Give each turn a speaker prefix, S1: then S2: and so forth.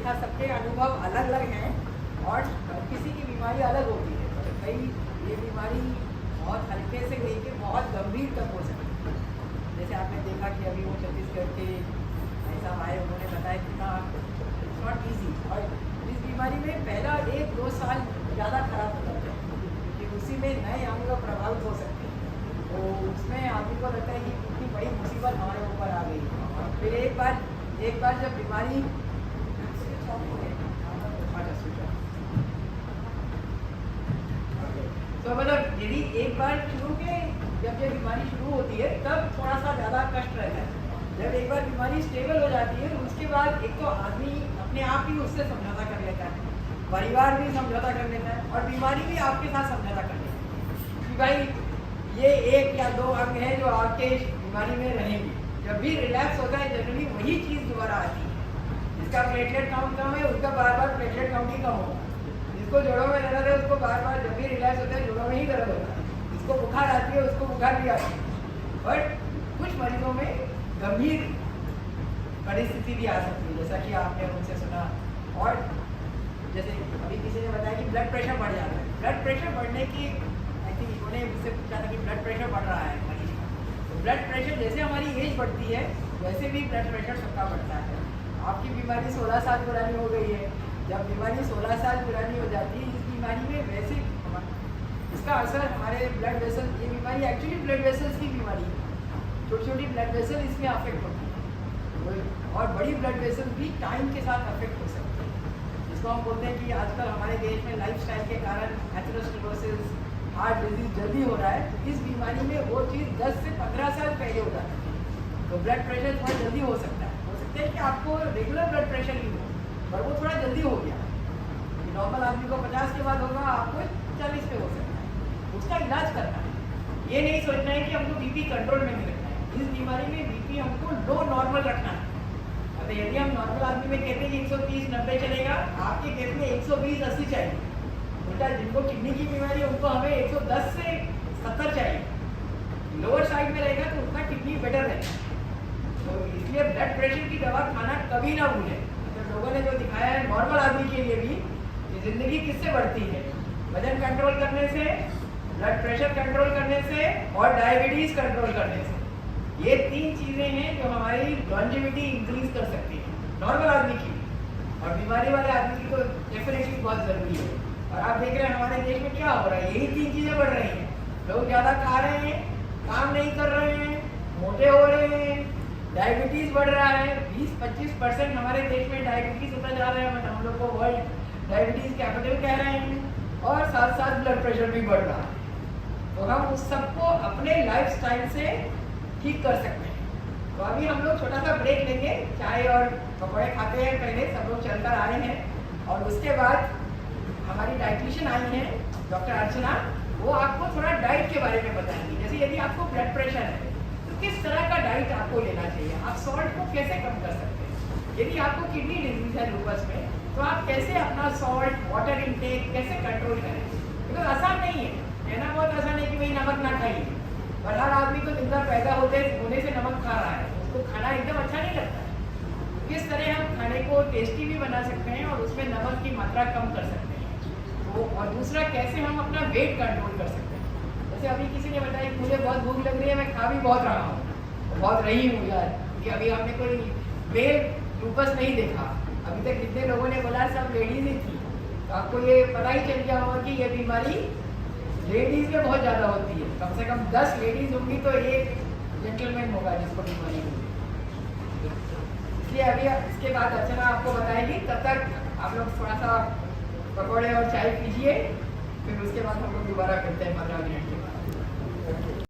S1: देखा सबके अनुभव अलग अलग हैं और किसी की बीमारी अलग होती है। तो कई ये बीमारी बहुत हल्के से लेके बहुत गंभीर तक हो सकती है। जैसे आपने देखा कि अभी वो छत्तीसगढ़ के ऐसा आए, उन्होंने बताया कितना इट्स नॉट ईजी। और इस बीमारी में पहला 1-2 साल ज़्यादा खराब हो जाता है क्योंकि उसी में नए अंग प्रभावित हो सकते हैं। तो उसमें आदमी को लगता है कि कितनी बड़ी मुसीबत हमारे ऊपर आ गई। और फिर एक बार जब बीमारी तो मतलब यदि एक बार शुरू के जब ये बीमारी शुरू होती है तब थोड़ा सा ज़्यादा कष्ट रहता है। जब एक बार बीमारी स्टेबल हो जाती है उसके बाद एक तो आदमी अपने आप ही उससे समझौता कर लेता है, परिवार भी समझौता कर लेता है और बीमारी भी आपके साथ समझौता कर लेती है कि भाई ये 1 या 2 अंग हैं जो आपके बीमारी में रहेंगे। जब भी रिलैक्स होता है जनरली वही चीज़ दोबारा आती है। जिसका प्लेटलेट काउंट कम है उसका बार बार प्लेटलेट काउंट ही कम होगा। जिसको जोड़ों में दर्द है उसको बार बार जब भी रिलैक्स होता है जोड़ों में ही दर्द होता है। जिसको बुखार आती है उसको बुखार भी आती है। बट कुछ मरीजों में गंभीर परिस्थिति भी आ सकती है, जैसा कि आपने उनसे सुना। और जैसे अभी किसी ने बताया कि ब्लड प्रेशर बढ़ जाता है। ब्लड प्रेशर बढ़ने की आई थिंक उन्होंने मुझसे पूछा था कि ब्लड प्रेशर बढ़ रहा है मरीज का। तो ब्लड प्रेशर जैसे हमारी एज बढ़ती है वैसे भी ब्लड प्रेशर सबका बढ़ता है। आपकी बीमारी 16 साल पुरानी हो गई है। जब बीमारी 16 साल पुरानी हो जाती है इस बीमारी में वैसे इसका असर हमारे ब्लड वेसल, ये बीमारी एक्चुअली ब्लड वेसल्स की बीमारी है। छोटी छोटी ब्लड वेसल इसमें अफेक्ट होती है और बड़ी ब्लड वेसल भी टाइम के साथ अफेक्ट हो सकती है। जिसको हम बोलते हैं कि आजकल हमारे देश में लाइफस्टाइल के कारण एथेरोस्क्लेरोसिस, हार्ट डिजीज जल्दी हो रहा है। तो इस बीमारी में वो चीज़ 10 से 15 साल पहले हो जाती है। तो ब्लड प्रेशर थोड़ा जल्दी हो सकता है कि आपको रेगुलर ब्लड प्रेशर ही हो पर वो थोड़ा जल्दी हो गया। नॉर्मल आदमी को 50 के बाद होगा, आपको 40 पे हो सकता है। उसका इलाज करना है, ये नहीं सोचना है कि हमको बीपी कंट्रोल में नहीं रखना है। इस बीमारी में बीपी हमको लो नॉर्मल रखना है। अब यदि हम नॉर्मल आदमी में कहते हैं कि 130-90 चलेगा, आपके केस में 120-80 चाहिए। उल्टा जिनको किडनी की बीमारी है उनको हमें 110 से 70 चाहिए। लोअर साइड में रहेगा तो उतना किडनी बेटर रहेगा। तो इसलिए ब्लड प्रेशर की दवा खाना कभी ना भूलें। तो लोगों ने जो दिखाया है नॉर्मल आदमी के लिए भी कि ज़िंदगी किससे बढ़ती है, वजन कंट्रोल करने से, ब्लड प्रेशर कंट्रोल करने से और डायबिटीज़ कंट्रोल करने से। ये 3 चीज़ें हैं जो हमारी लॉन्जेविटी इंक्रीज कर सकती है नॉर्मल आदमी की। और बीमारी वाले आदमी की तो डेफिनेटली बहुत ज़रूरी है। और आप देख रहे हैं हमारे देश में क्या हो रहा है, यही 3 चीज़ें बढ़ रही हैं। लोग ज़्यादा खा रहे हैं, काम नहीं कर रहे हैं, मोटे हो रहे हैं, डायबिटीज़ बढ़ रहा है। 20-25% हमारे देश में डायबिटीज़ होता जा रहा है। हम लोग को वर्ल्ड डायबिटीज़ कैपिटल कह रहे हैं और साथ साथ ब्लड प्रेशर भी बढ़ रहा है। तो हम उस सबको अपने लाइफस्टाइल से ठीक कर सकते हैं। तो अभी हम लोग छोटा सा ब्रेक लेंगे, चाय और पकौड़े खाते हैं पहले, सब लोग चलकर आए हैं। और उसके बाद हमारी डाइटिशियन आई हैं डॉक्टर अर्चना, वो आपको थोड़ा डाइट के बारे में बताएंगी। जैसे यदि आपको ब्लड प्रेशर है तो किस तरह का डाइट आपको लेना चाहिए, आप सॉल्ट को कैसे कम कर सकते हैं। यदि आपको किडनी डिजीज है लूपस में तो आप कैसे अपना सॉल्ट, वाटर इनटेक कैसे कंट्रोल करें। बिकॉज आसान नहीं है, कहना बहुत आसान है कि भाई नमक ना खाइए, पर हर आदमी तो जिंदा पैदा होने से नमक खा रहा है, उसको खाना एकदम अच्छा नहीं लगता है। किस तरह हम खाने को टेस्टी भी बना सकते हैं और उसमें नमक की मात्रा कम कर सकते हैं। तो और दूसरा कैसे हम अपना वेट कंट्रोल कर सकते हैं। जैसे अभी किसी ने बताया कि मुझे बहुत भूख लग रही है, मैं खा भी बहुत रहा हूँ, बहुत रही हूँ यार, क्योंकि अभी हमने कोई मेल लूपस नहीं देखा। अभी तक जितने लोगों ने बोला सब लेडीज ही थी, तो आपको ये पता ही चल गया होगा कि ये बीमारी लेडीज में बहुत ज़्यादा होती है। कम से कम 10 लेडीज होंगी तो एक जेंटलमैन होगा जिसको बीमारी होगी। इसलिए अभी इसके बाद अर्चना आपको बताएगी, तब तक आप लोग थोड़ा सा पकौड़े और चाय पीजिए, फिर उसके बाद हम लोग दोबारा करते हैं 15 मिनट के बाद।